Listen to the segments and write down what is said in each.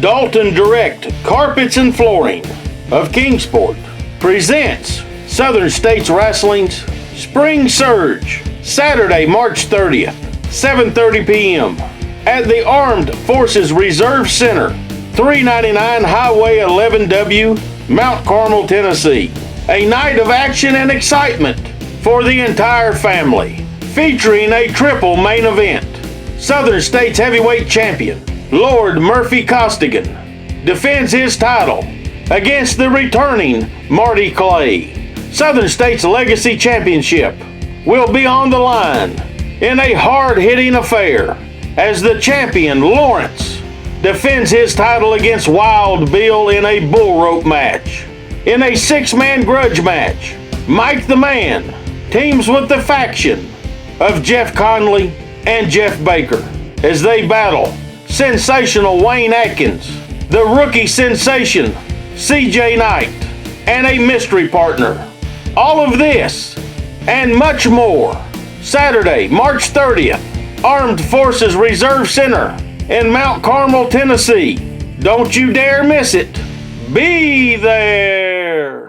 Dalton Direct Carpets and Flooring of Kingsport presents Southern States Wrestling's Spring Surge, Saturday, March 30th, 7:30 p.m. at the Armed Forces Reserve Center, 399 Highway 11W, Mount Carmel, Tennessee. A night of action and excitement for the entire family, featuring a triple main event. Southern States Heavyweight Champion Lord Murphy Costigan defends his title against the returning Marty Clay. Southern States Legacy Championship will be on the line in a hard-hitting affair as the champion Lawrence defends his title against Wild Bill in a bull rope match. In a six-man grudge match, Mike the Man teams with the faction of Jeff Conley and Jeff Baker as they battle sensational Wayne Atkins, the rookie sensation CJ Knight, and a mystery partner. All of this and much more, Saturday, March 30th, Armed Forces Reserve Center in Mount Carmel, Tennessee. Don't you dare miss it. Be there.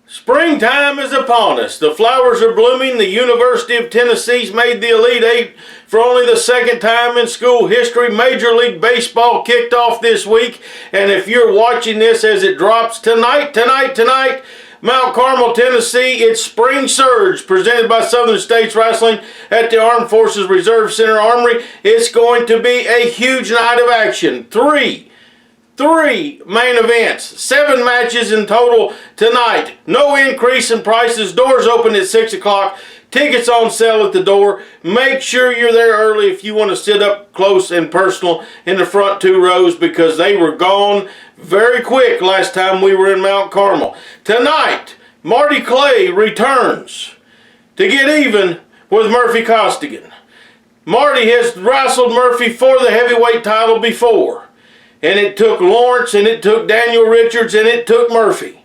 Springtime is upon us. The flowers are blooming. The University of Tennessee's made the Elite Eight for only the second time in school history. Major League Baseball kicked off this week. And if you're watching this as it drops tonight, Mount Carmel, Tennessee, it's Spring Surge presented by Southern States Wrestling at the Armed Forces Reserve Center Armory. It's going to be a huge night of action. Three main events, 7 matches in total tonight. No increase in prices. Doors open at 6 o'clock. Tickets on sale at the door. Make sure you're there early if you want to sit up close and personal in the front 2 rows, because they were gone very quick last time we were in Mount Carmel. Tonight, Marty Clay returns to get even with Murphy Costigan. Marty has wrestled Murphy for the heavyweight title before. And it took Lawrence, and it took Daniel Richards, and it took Murphy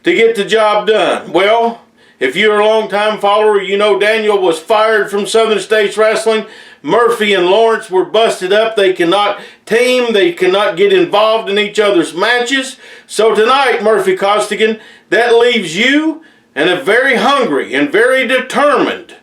to get the job done. Well, if you're a long-time follower, you know Daniel was fired from Southern States Wrestling. Murphy and Lawrence were busted up. They cannot team. They cannot get involved in each other's matches. So tonight, Murphy Costigan, that leaves you and a very hungry and very determined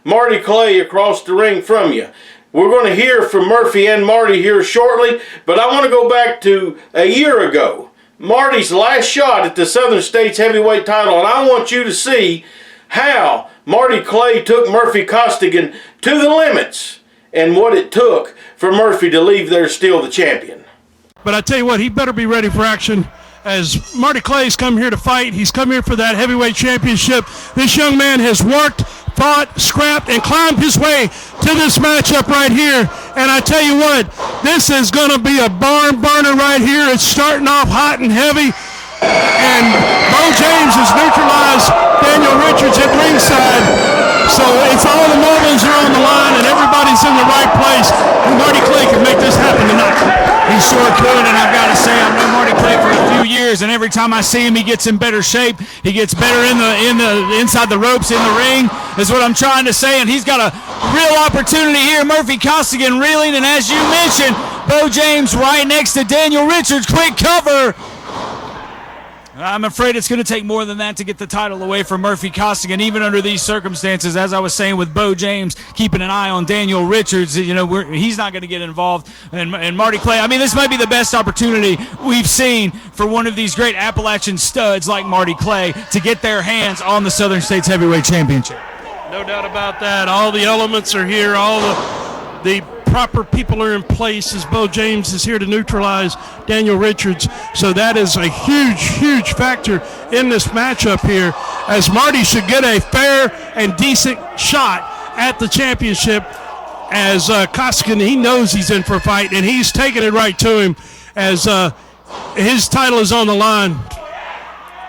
Marty Clay across the ring from you. We're going to hear from Murphy and Marty here shortly, but I want to go back to a year ago, Marty's last shot at the Southern States Heavyweight title, and I want you to see how Marty Clay took Murphy Costigan to the limits and what it took for Murphy to leave there still the champion. But I tell you what, he better be ready for action, as Marty Clay's come here to fight. He's come here for that heavyweight championship. This young man has worked, fought, scrapped, and climbed his way to this matchup right here. And I tell you what, this is going to be a barn burner right here. It's starting off hot and heavy. And Beau James has neutralized Daniel Richards at ringside. So it's all the marbles are on the line and everybody's in the right place. And Marty Clay can make this happen tonight. He sure could, and I've got to say, I've known Marty Clay for a few years, and every time I see him, he gets in better shape. He gets better in the inside the ropes, in the ring, is what I'm trying to say. And he's got a real opportunity here. Murphy Costigan reeling, and as you mentioned, Beau James right next to Daniel Richards. Quick cover. I'm afraid it's going to take more than that to get the title away from Murphy Costigan, even under these circumstances. As I was saying with Beau James, keeping an eye on Daniel Richards, you know, he's not going to get involved. And Marty Clay, I mean, this might be the best opportunity we've seen for one of these great Appalachian studs like Marty Clay to get their hands on the Southern States Heavyweight Championship. No doubt about that. All the elements are here. All the proper people are in place as Beau James is here to neutralize Daniel Richards. So that is a huge factor in this matchup here, as Marty should get a fair and decent shot at the championship, as Costigan, he knows he's in for a fight, and he's taking it right to him as his title is on the line.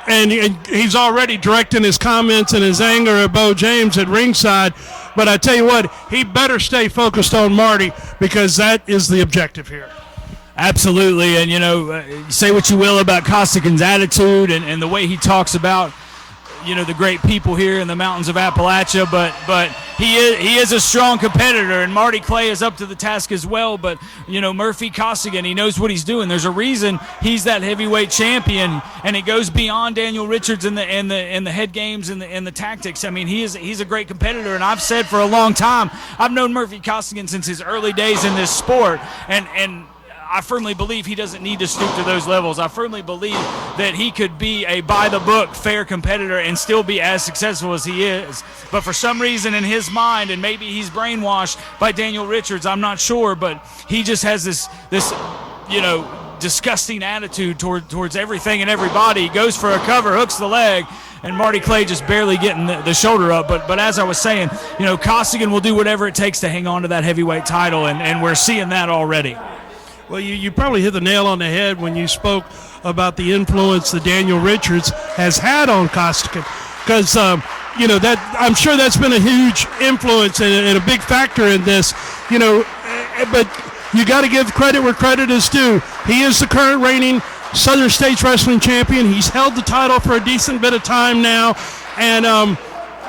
And he's already directing his comments and his anger at Beau James at ringside. But I tell you what, he better stay focused on Marty, because that is the objective here. Absolutely. And, say what you will about Costigan's attitude and the way he talks about, the great people here in the mountains of Appalachia, but he is a strong competitor, and Marty Clay is up to the task as well. But Murphy Costigan, he knows what he's doing. There's a reason he's that heavyweight champion, and it goes beyond Daniel Richards in the head games and the tactics. I mean, he's a great competitor, and I've said for a long time, I've known Murphy Costigan since his early days in this sport, and I firmly believe he doesn't need to stoop to those levels. I firmly believe that he could be a by-the-book, fair competitor and still be as successful as he is. But for some reason in his mind, and maybe he's brainwashed by Daniel Richards, I'm not sure, but he just has this disgusting attitude towards everything and everybody. He goes for a cover, hooks the leg, and Marty Clay just barely getting the shoulder up. But as I was saying, Costigan will do whatever it takes to hang on to that heavyweight title, and we're seeing that already. Well, you probably hit the nail on the head when you spoke about the influence that Daniel Richards has had on Costigan, because that I'm sure that's been a huge influence and a big factor in this. But you got to give credit where credit is due. He is the current reigning Southern States Wrestling Champion. He's held the title for a decent bit of time now, and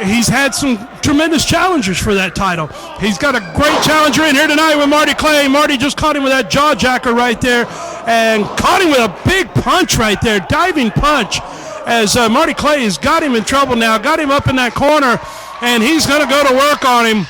he's had some tremendous challengers for that title. He's got a great challenger in here tonight with Marty Clay. Marty just caught him with that jaw jacker right there, and caught him with a big punch right there, diving punch, as Marty Clay has got him in trouble now, got him up in that corner, and he's going to go to work on him.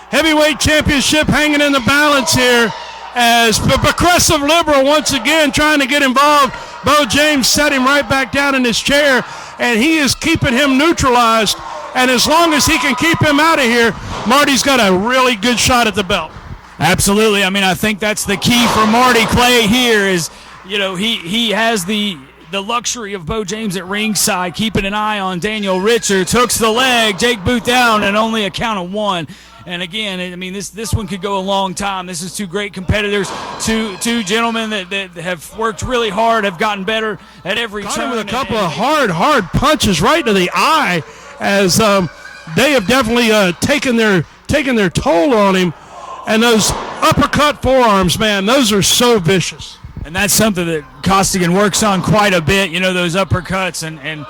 Heavyweight championship hanging in the balance here, as the Progressive Liberal once again trying to get involved. Beau James set him right back down in his chair, and he is keeping him neutralized. And as long as he can keep him out of here, Marty's got a really good shot at the belt. Absolutely. I mean, I think that's the key for Marty Clay here is, he has the luxury of Beau James at ringside, keeping an eye on Daniel Richards, hooks the leg, Jake Booth down, and only a count of one. And again, I mean, this one could go a long time. This is two great competitors, two gentlemen that have worked really hard, have gotten better at every turn. Him with a couple of hard punches right to the eye, as they have definitely taken their toll on him. And those uppercut forearms, man, those are so vicious. And that's something that Costigan works on quite a bit, those uppercuts and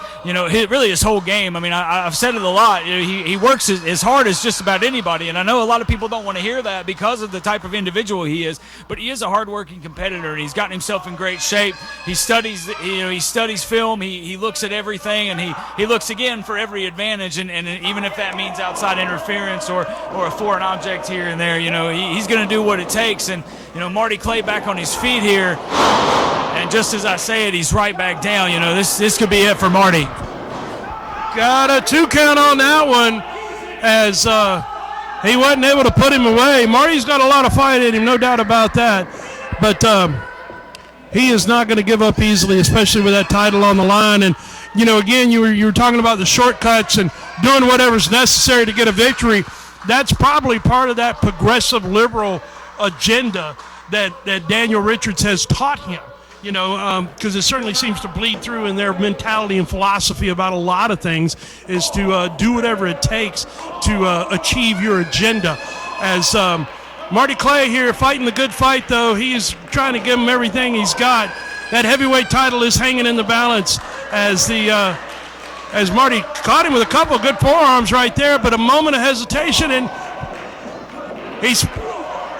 really his whole game. I mean, I've said it a lot. He works as hard as just about anybody, and I know a lot of people don't want to hear that because of the type of individual he is, but he is a hard-working competitor, and he's gotten himself in great shape. He studies, he studies film. He looks at everything, and he looks again for every advantage, and even if that means outside interference or a foreign object here and there, he's going to do what it takes. And Marty Clay back on his feet here. And just as I say it, he's right back down. This could be it for Marty. Got a 2 count on that one, as he wasn't able to put him away. Marty's got a lot of fight in him, no doubt about that. But he is not going to give up easily, especially with that title on the line. And, again, you were talking about the shortcuts and doing whatever's necessary to get a victory. That's probably part of that progressive liberal agenda that Daniel Richards has taught him, because it certainly seems to bleed through in their mentality and philosophy about a lot of things, is to do whatever it takes to achieve your agenda. As Marty Clay here fighting the good fight, though, he's trying to give him everything he's got. That heavyweight title is hanging in the balance, as Marty caught him with a couple of good forearms right there, but a moment of hesitation, and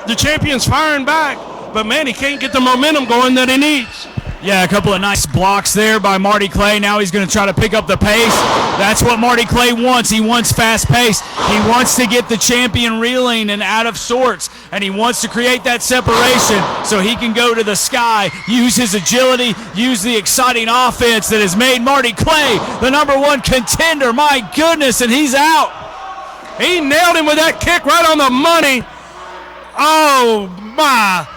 the champion's firing back, but man, he can't get the momentum going that he needs. Yeah, a couple of nice blocks there by Marty Clay. Now he's going to try to pick up the pace. That's what Marty Clay wants. He wants fast pace. He wants to get the champion reeling and out of sorts, and he wants to create that separation so he can go to the sky, use his agility, use the exciting offense that has made Marty Clay the #1 contender. My goodness, and he's out. He nailed him with that kick right on the money. Oh, my.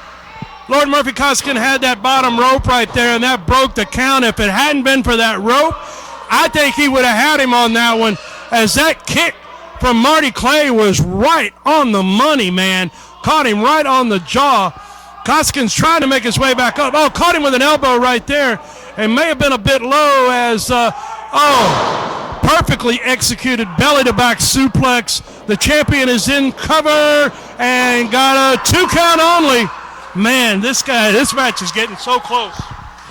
Lord Murphy Costigan had that bottom rope right there, and that broke the count. If it hadn't been for that rope, I think he would have had him on that one, as that kick from Marty Clay was right on the money, man. Caught him right on the jaw. Costigan's trying to make his way back up. Oh, caught him with an elbow right there, and may have been a bit low as, perfectly executed belly-to-back suplex. The champion is in cover and got a 2 count only. Man, this match is getting so close.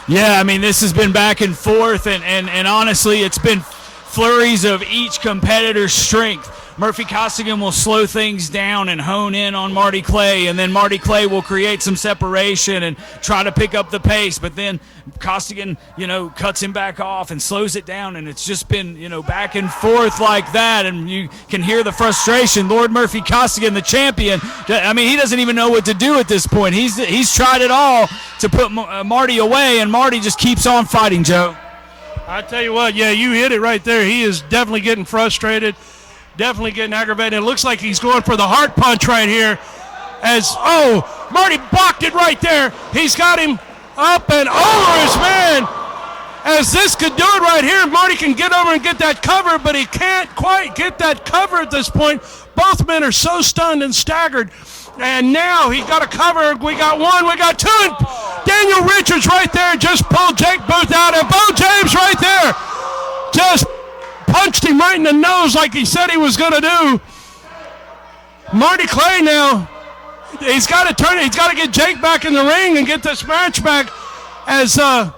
Yeah, I mean, this has been back and forth, and honestly, it's been flurries of each competitor's strength. Murphy Costigan will slow things down and hone in on Marty Clay, and then Marty Clay will create some separation and try to pick up the pace, but then Costigan, cuts him back off and slows it down, and it's just been, back and forth like that, and you can hear the frustration. Lord Murphy Costigan, the champion, I mean, he doesn't even know what to do at this point. He's tried it all to put Marty away, and Marty just keeps on fighting, Joe. I tell you what, yeah, you hit it right there. He is definitely getting frustrated. Definitely getting aggravated. It looks like he's going for the heart punch right here. Marty blocked it right there. He's got him up and over his man. As this could do it right here, Marty can get over and get that cover, but he can't quite get that cover at this point. Both men are so stunned and staggered. And now he got a cover. We got one, we got two. And Daniel Richards right there just pulled Jake Booth out. And Beau James right there just punched him right in the nose like he said he was going to do. Marty Clay now, he's got to turn it. He's got to get Jake back in the ring and get this match back, as now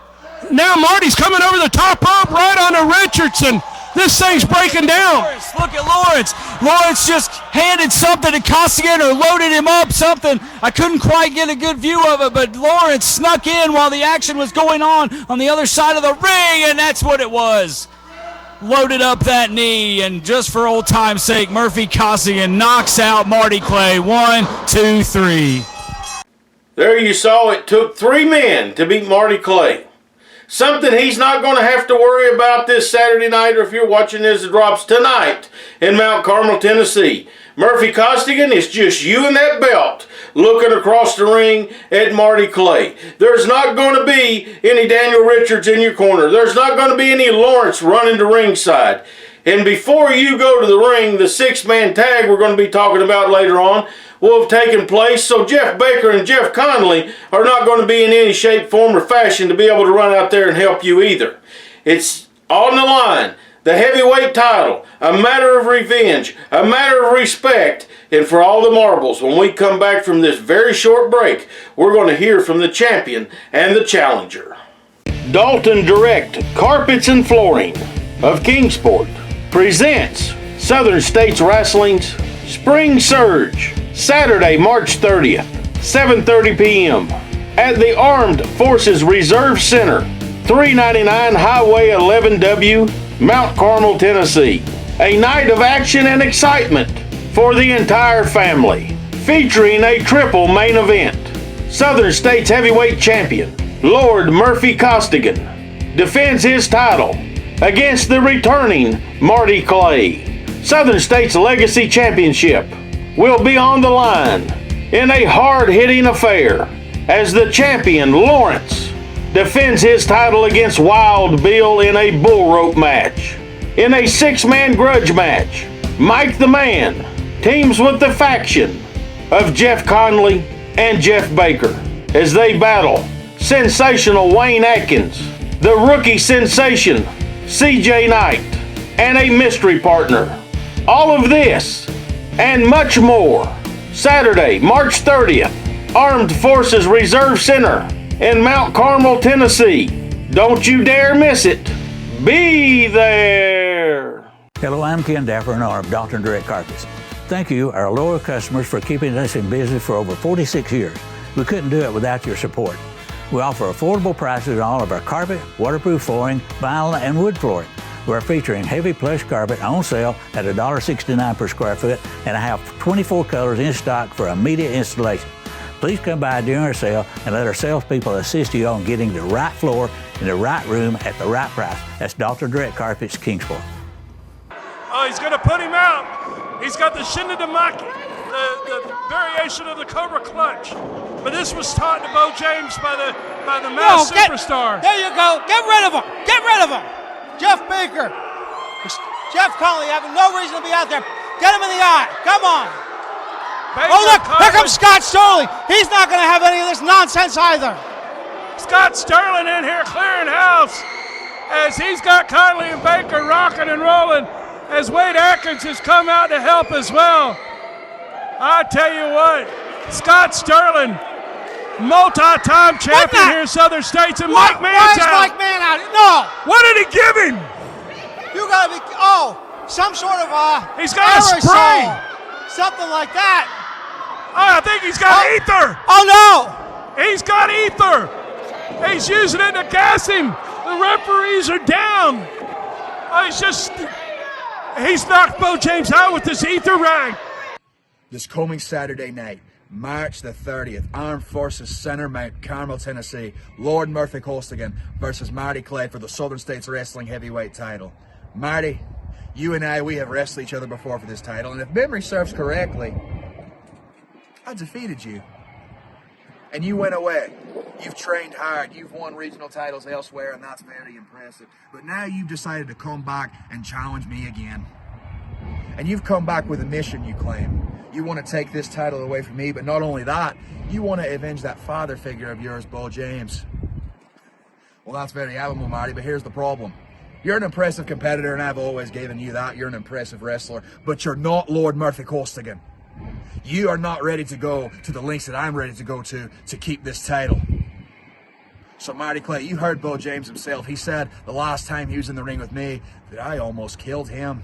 Marty's coming over the top rope right onto Richardson. This thing's breaking down. Look at Lawrence. Lawrence just handed something to Costigan or loaded him up, something. I couldn't quite get a good view of it, but Lawrence snuck in while the action was going on the other side of the ring, and that's what it was. Loaded up that knee, and just for old time's sake, Murphy Costigan knocks out Marty Clay. 1, 2, 3. There you saw it took 3 men to beat Marty Clay. Something he's not going to have to worry about this Saturday night, or if you're watching as it drops tonight in Mount Carmel, Tennessee. Murphy Costigan, it's just you and that belt looking across the ring at Marty Clay. There's not going to be any Daniel Richards in your corner. There's not going to be any Lawrence running to ringside. And before you go to the ring, the 6-man tag we're going to be talking about later on will have taken place. So Jeff Baker and Jeff Conley are not going to be in any shape, form, or fashion to be able to run out there and help you either. It's on the line. The heavyweight title, a matter of revenge, a matter of respect, and for all the marbles. When we come back from this very short break, we're going to hear from the champion and the challenger. Dalton Direct Carpets and Flooring of Kingsport presents Southern States Wrestling's Spring Surge, Saturday, March 30th, 7:30 p.m. at the Armed Forces Reserve Center, 399 Highway 11W, Mount Carmel, Tennessee. A night of action and excitement for the entire family, featuring a triple main event. Southern States Heavyweight Champion Lord Murphy Costigan defends his title against the returning Marty Clay. Southern States Legacy Championship will be on the line in a hard-hitting affair as the champion Lawrence defends his title against Wild Bill in a bull rope match. In a 6-man grudge match, Mike the Man teams with the faction of Jeff Conley and Jeff Baker as they battle sensational Wayne Atkins, the rookie sensation CJ Knight, and a mystery partner. All of this and much more, Saturday, March 30th, Armed Forces Reserve Center in Mount Carmel, Tennessee. Don't you dare miss it. Be there. Hello, I'm Ken Dapper, owner of Dalton Direct Carpets. Thank you, our loyal customers, for keeping us in business for over 46 years. We couldn't do it without your support. We offer affordable prices on all of our carpet, waterproof flooring, vinyl, and wood flooring. We're featuring heavy plush carpet on sale at $1.69 per square foot, and I have 24 colors in stock for immediate installation. Please come by during our sale and let our salespeople assist you on getting the right floor in the right room at the right price. That's Dalton Direct Carpets, Kingsport. Oh, he's going to put him out. He's got the Shinadamaki, the variation of the Cobra Clutch. But this was taught to Beau James by the mass superstar. There you go. Get rid of him. Get rid of him. Jeff Baker. Jeff Conley having no reason to be out there. Get him in the eye. Come on. Baker, Oh, look. Here comes Scott Sterling. He's not going to have any of this nonsense either. Scott Sterling in here clearing house as he's got Conley and Baker rocking and rolling as Wade Atkins has come out to help as well. I tell you what, Scott Sterling, multi-time champion here in Southern States, and Mike Mann's Why is out. Mike Mann out? No. What did he give him? You got to be, some sort of He's got a aerosol, spray. something like that. I think he's got ether. Oh, no. He's got ether. He's using it to gas him. The referees are down. He's knocked Beau James out with this ether rag. This coming Saturday night, March the 30th, Armed Forces Center, Mount Carmel, Tennessee, Lord Murphy Costigan versus Marty Clay for the Southern States Wrestling Heavyweight title. Marty, you and we have wrestled each other before for this title, and if memory serves correctly, I defeated you. And you went away. You've trained hard. You've won regional titles elsewhere, and that's very impressive. But now you've decided to come back and challenge me again. And you've come back with a mission, you claim. You want to take this title away from me, but not only that, you want to avenge that father figure of yours, Beau James. Well, that's very admirable, Marty, but here's the problem. You're an impressive competitor, and I've always given you that. You're an impressive wrestler, but you're not Lord Murphy Costigan. You are not ready to go to the lengths that I'm ready to go to keep this title. So Marty Clay, you heard Beau James himself. He said the last time he was in the ring with me that I almost killed him.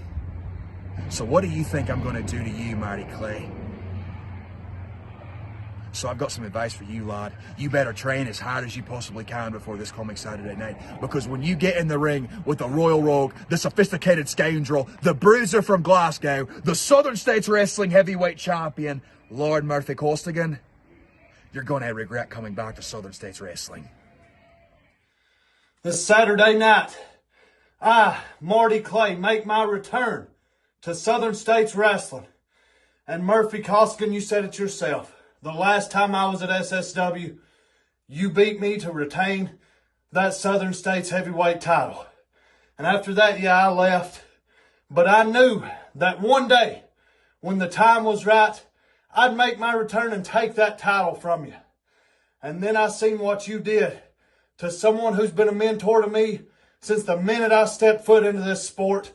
So what do you think I'm going to do to you, Marty Clay? So I've got some advice for you, lad. You better train as hard as you possibly can before this coming Saturday night. Because when you get in the ring with the Royal Rogue, the sophisticated scoundrel, the bruiser from Glasgow, the Southern States Wrestling Heavyweight Champion, Lord Murphy Costigan, you're going to regret coming back to Southern States Wrestling. This Saturday night, I, Marty Clay, make my return to Southern States Wrestling. And Murphy Costigan, you said it yourself. The last time I was at SSW, you beat me to retain that Southern States heavyweight title. And after that, I left. But I knew that one day, when the time was right, I'd make my return and take that title from you. And then I seen what you did to someone who's been a mentor to me since the minute I stepped foot into this sport,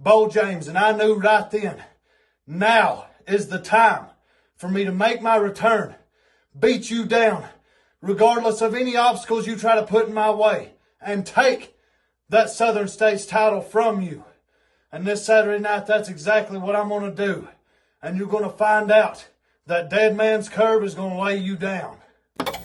Beau James. And I knew right then, now is the time for me to make my return, beat you down, regardless of any obstacles you try to put in my way, and take that Southern States title from you. And this Saturday night, that's exactly what I'm going to do. And you're going to find out that Dead Man's Curve is going to lay you down.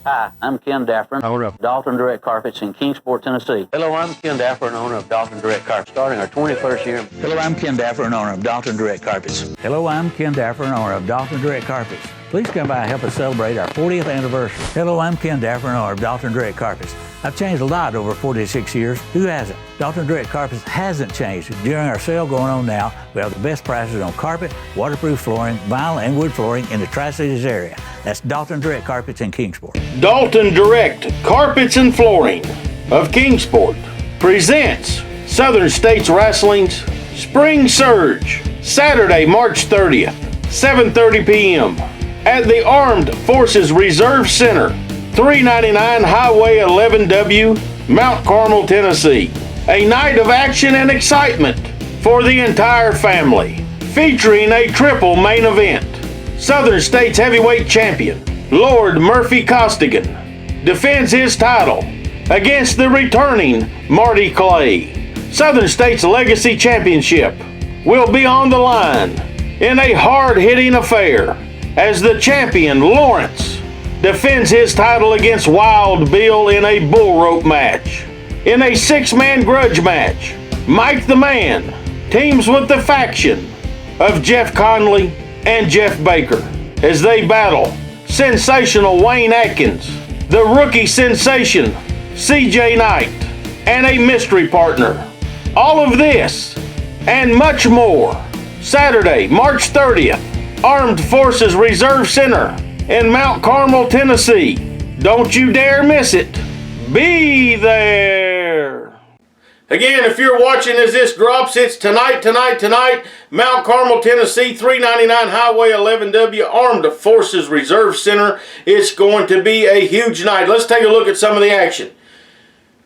Hi, I'm Ken Daffern, owner of Dalton Direct Carpets in Kingsport, Tennessee. Hello, I'm Ken Daffern, owner of Dalton Direct Carpets, starting our 21st year. Hello, I'm Ken Daffern, owner of Dalton Direct Carpets. Hello, I'm Ken Daffern, owner of Dalton Direct Carpets. Please come by and help us celebrate our 40th anniversary. Hello, I'm Ken Daffern, owner of Dalton Direct Carpets. I've changed a lot over 46 years. Who hasn't? Dalton Direct Carpets hasn't changed. During our sale going on now, we have the best prices on carpet, waterproof flooring, vinyl, and wood flooring in the Tri-Cities area. That's Dalton Direct Carpets in Kingsport. Dalton Direct Carpets and Flooring of Kingsport presents Southern States Wrestling's Spring Surge, Saturday, March 30th, 7:30 p.m. at the Armed Forces Reserve Center, 399 Highway 11W, Mount Carmel, Tennessee. A night of action and excitement for the entire family, featuring a triple main event. Southern States Heavyweight Champion Lord Murphy Costigan defends his title against the returning Marty Clay. Southern States Legacy Championship will be on the line in a hard-hitting affair as the champion Lawrence defends his title against Wild Bill in a bull rope match. In a 6-man grudge match, Mike the Man teams with the faction of Jeff Conley and Jeff Baker as they battle sensational Wayne Atkins, the rookie sensation CJ Knight, and a mystery partner. All of this and much more Saturday, March 30th, Armed Forces Reserve Center in Mount Carmel, Tennessee. Don't you dare miss it. Be there. Again, if you're watching as this drops, it's tonight, Mount Carmel, Tennessee, 399 Highway 11W, Armed Forces Reserve Center. It's going to be a huge night. Let's take a look at some of the action.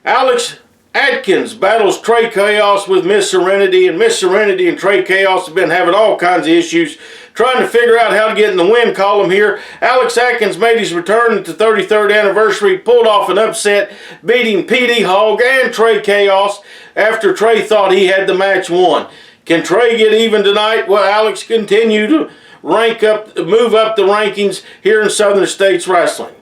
Alex Atkins battles Trey Chaos with Miss Serenity, and Miss Serenity and Trey Chaos have been having all kinds of issues trying to figure out how to get in the win column here. Alex Atkins made his return at the 33rd anniversary, pulled off an upset, beating PD Hog and Trey Chaos after Trey thought he had the match won. Can Trey get even tonight? Well, Alex continue to move up the rankings here in Southern States Wrestling.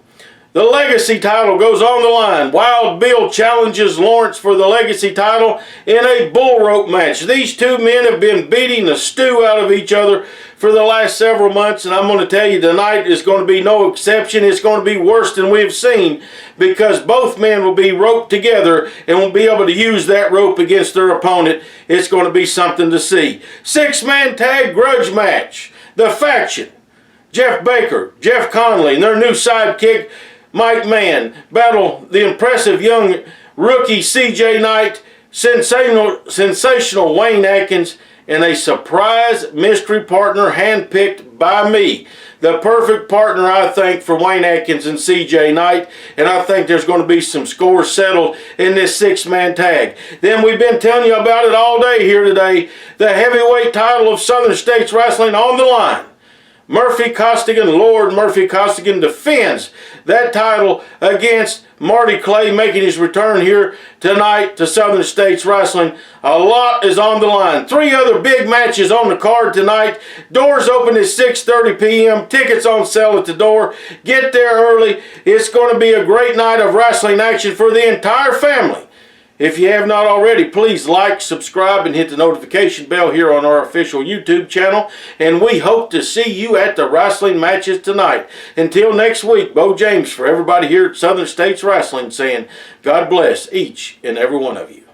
The Legacy title goes on the line. Wild Bill challenges Lawrence for the Legacy title in a bull rope match. These two men have been beating the stew out of each other for the last several months, and I'm going to tell you tonight is going to be no exception. It's going to be worse than we've seen because both men will be roped together and will be able to use that rope against their opponent. It's going to be something to see. 6-man tag grudge match. The faction, Jeff Baker, Jeff Conley, and their new sidekick, Mike Mann, battle the impressive young rookie CJ Knight, sensational Wayne Atkins, and a surprise mystery partner handpicked by me. The perfect partner, I think, for Wayne Atkins and CJ Knight, and I think there's going to be some scores settled in this 6-man tag. Then we've been telling you about it all day here today. The heavyweight title of Southern States Wrestling on the line. Murphy Costigan, Lord Murphy Costigan, defends that title against Marty Clay, making his return here tonight to Southern States Wrestling. A lot is on the line. 3 other big matches on the card tonight. Doors open at 6:30 p.m. Tickets on sale at the door. Get there early. It's going to be a great night of wrestling action for the entire family. If you have not already, please like, subscribe, and hit the notification bell here on our official YouTube channel. And we hope to see you at the wrestling matches tonight. Until next week, Beau James for everybody here at Southern States Wrestling saying, God bless each and every one of you.